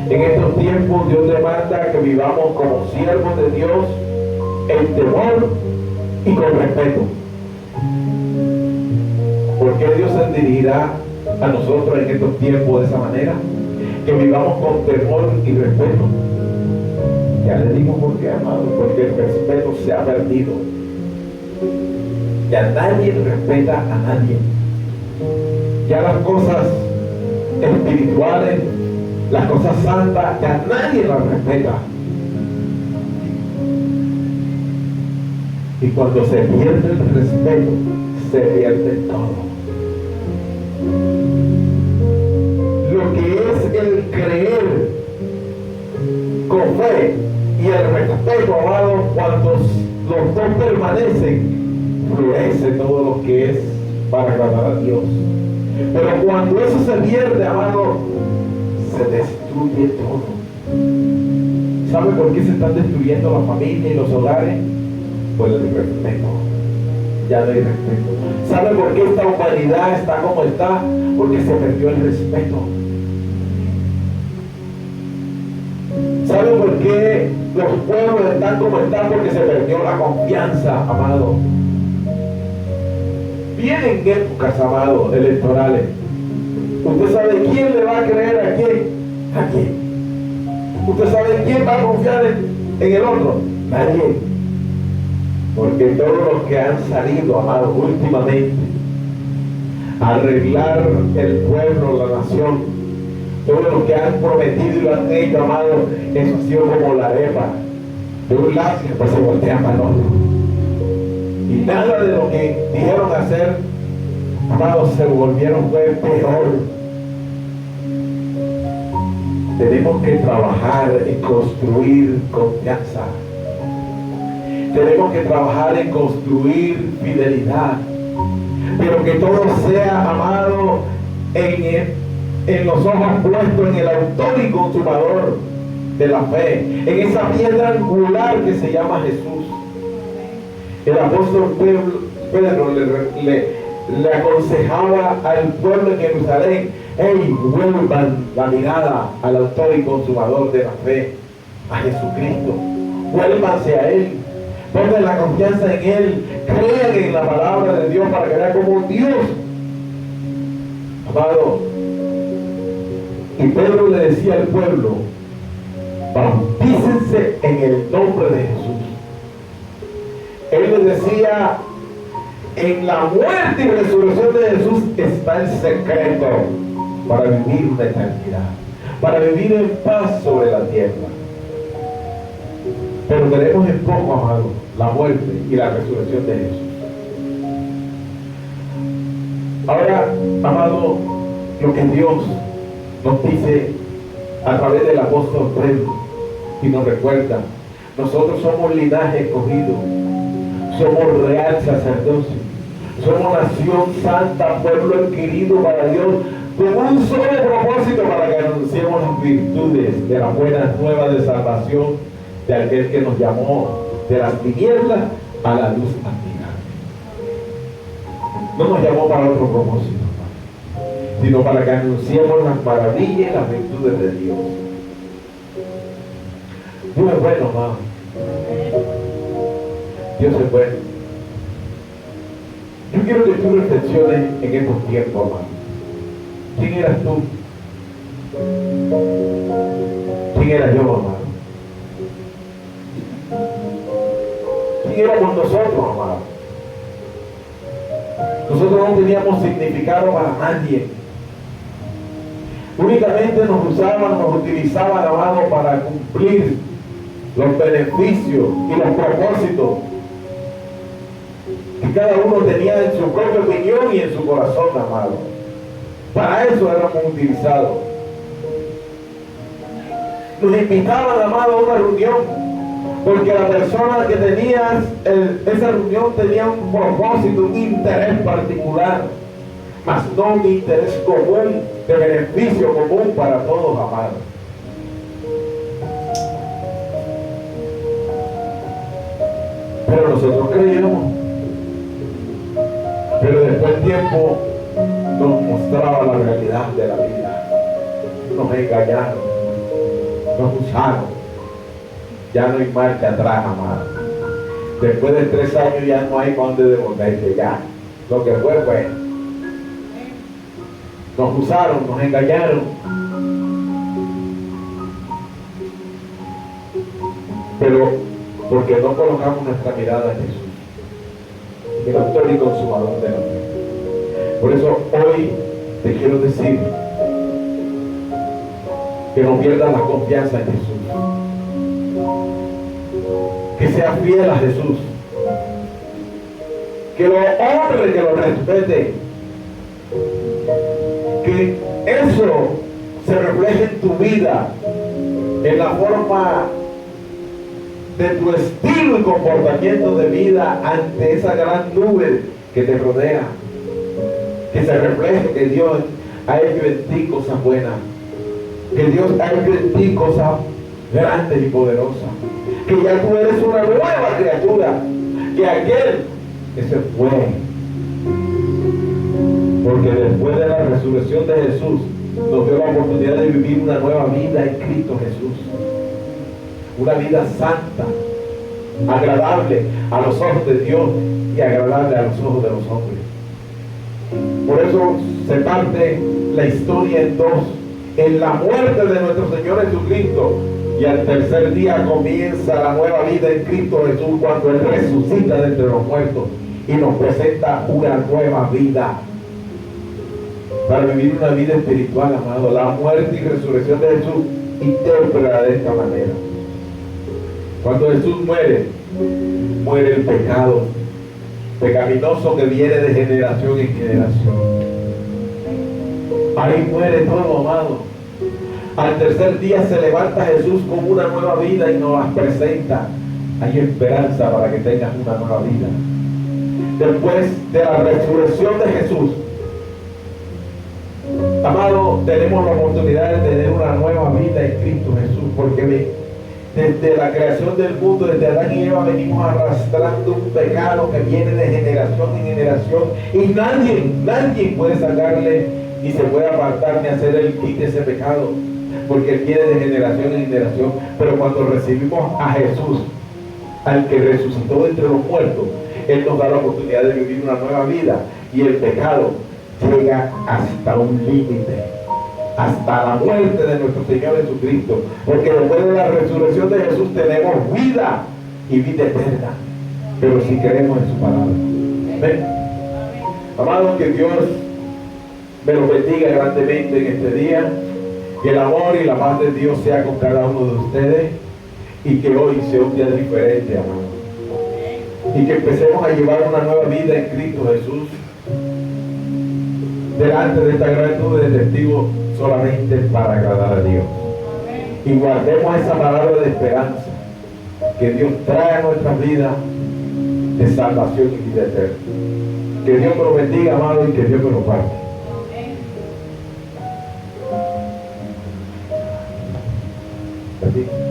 en estos tiempos Dios demanda que vivamos como siervos de Dios en temor y con respeto. ¿Por qué Dios se dirigirá a nosotros en estos tiempos de esa manera? Que vivamos con temor y respeto. Ya les digo por qué, amado, porque el respeto se ha perdido. Ya nadie respeta a nadie. Ya las cosas espirituales Las cosas santas ya nadie las respeta. Y cuando se pierde el respeto, se pierde todo. Lo que es el creer con fe y el respeto, amado, cuando los dos permanecen, florece todo lo que es para agradar a Dios. Pero cuando eso se pierde, amado, se destruye todo. ¿Sabe por qué se están destruyendo la familia y los hogares? Por el respeto. Ya no hay respeto. ¿Sabe por qué esta humanidad está como está? Porque se perdió el respeto. ¿Sabe por qué los pueblos están como están? Porque se perdió la confianza, amado. Vienen épocas, amado, electorales. ¿Usted sabe quién le va a creer a quién? ¿A quién? ¿Usted sabe quién va a confiar en el otro? Nadie. Porque todos los que han salido, amado, últimamente, a arreglar el pueblo, la nación, todos los que han prometido y lo han hecho, amado, eso ha sido como la arepa de un lado y después se voltean para el otro. Y nada de lo que dijeron hacer, amados, se volvieron fue peor. Tenemos que trabajar en construir confianza. Tenemos que trabajar en construir fidelidad. Pero que todo sea, amado, en los ojos puestos en el autor y consumador de la fe, en esa piedra angular que se llama Jesús. El apóstol Pedro le aconsejaba al pueblo en Jerusalén: hey, vuelvan la mirada al autor y consumador de la fe, a Jesucristo. Vuélvanse a Él, pongan la confianza en Él, crean en la palabra de Dios para que vean como Dios, amado. Y Pedro le decía al pueblo: bautícense en el nombre de Jesús. Él les decía: en la muerte y resurrección de Jesús está el secreto para vivir una eternidad, para vivir en paz sobre la tierra. Pero veremos en poco, amado, la muerte y la resurrección de Jesús. Ahora, amado, lo que Dios nos dice a través del apóstol Pedro y nos recuerda: nosotros somos linaje escogido, somos real sacerdocio, somos nación santa, pueblo adquirido para Dios, con un solo propósito, para que anunciemos las virtudes de la buena nueva de salvación de aquel que nos llamó de las tinieblas a la luz admirable. No nos llamó para otro propósito, sino para que anunciemos las maravillas y las virtudes de Dios. Dios es bueno, amado. Dios es bueno. Yo quiero que tú reflexiones en estos tiempos, amado. ¿Quién eras tú? ¿Quién era yo, amado? ¿Quién éramos nosotros, amado? Nosotros no teníamos significado para nadie. Únicamente nos usaban, nos utilizaban, amado, para cumplir los beneficios y los propósitos que cada uno tenía en su propia opinión y en su corazón, amado. Para eso éramos utilizados. Nos invitaban, amado, a una reunión, porque la persona que tenía esa reunión tenía un propósito, un interés particular, mas no un interés común, de beneficio común para todos, amados. Pero nosotros creíamos. Pero después el tiempo nos mostraba la realidad de la vida. Nos engañaron, nos usaron. Ya no hay marcha atrás, amado. Después de 3 años ya no hay para dónde devolverse, ya. Lo que fue, fue. Nos usaron, nos engañaron. Pero porque no colocamos nuestra mirada en Jesús, el autor y consumador de la fe. Por eso hoy te quiero decir que no pierdas la confianza en Jesús, que seas fiel a Jesús, que lo honre, que lo respete, que eso se refleje en tu vida, en la forma de tu estilo y comportamiento de vida ante esa gran nube que te rodea, que se refleje que Dios ha hecho en ti cosas buenas, que Dios ha hecho en ti cosas grandes y poderosas, que ya tú eres una nueva criatura, que aquel que se fue, porque después de la resurrección de Jesús nos dio la oportunidad de vivir una nueva vida en Cristo Jesús, una vida santa, agradable a los ojos de Dios y agradable a los ojos de los hombres. Por eso se parte la historia en dos: en la muerte de nuestro Señor Jesucristo, y al tercer día comienza la nueva vida en Cristo Jesús, cuando Él resucita de entre los muertos y nos presenta una nueva vida para vivir una vida espiritual, amado. La muerte y resurrección de Jesús interpreta de esta manera: cuando Jesús muere, muere el pecado pecaminoso que viene de generación en generación. Ahí muere todo, amado. Al tercer día se levanta Jesús con una nueva vida y nos las presenta. Hay esperanza para que tengas una nueva vida. Después de la resurrección de Jesús, amado, tenemos la oportunidad de tener una nueva vida en Cristo Jesús, porque desde la creación del mundo, desde Adán y Eva, venimos arrastrando un pecado que viene de generación en generación, y nadie puede sacarle ni se puede apartar ni hacer el quit de ese pecado, porque él viene de generación en generación. Pero cuando recibimos a Jesús, al que resucitó de entre los muertos, Él nos da la oportunidad de vivir una nueva vida, y el pecado llega hasta un límite, hasta la muerte de nuestro Señor Jesucristo, porque después de la resurrección de Jesús tenemos vida y vida eterna, pero si creemos en su palabra. Amén. Amados, que Dios me los bendiga grandemente en este día, que el amor y la paz de Dios sea con cada uno de ustedes, y que hoy sea un día diferente, amados, y que empecemos a llevar una nueva vida en Cristo Jesús delante de esta gran nube de testigos, solamente para agradar a Dios. Y guardemos esa palabra de esperanza que Dios trae a nuestras vidas, de salvación y vida eterna. Que Dios me lo bendiga, amado, y que Dios me lo guarde. Amén.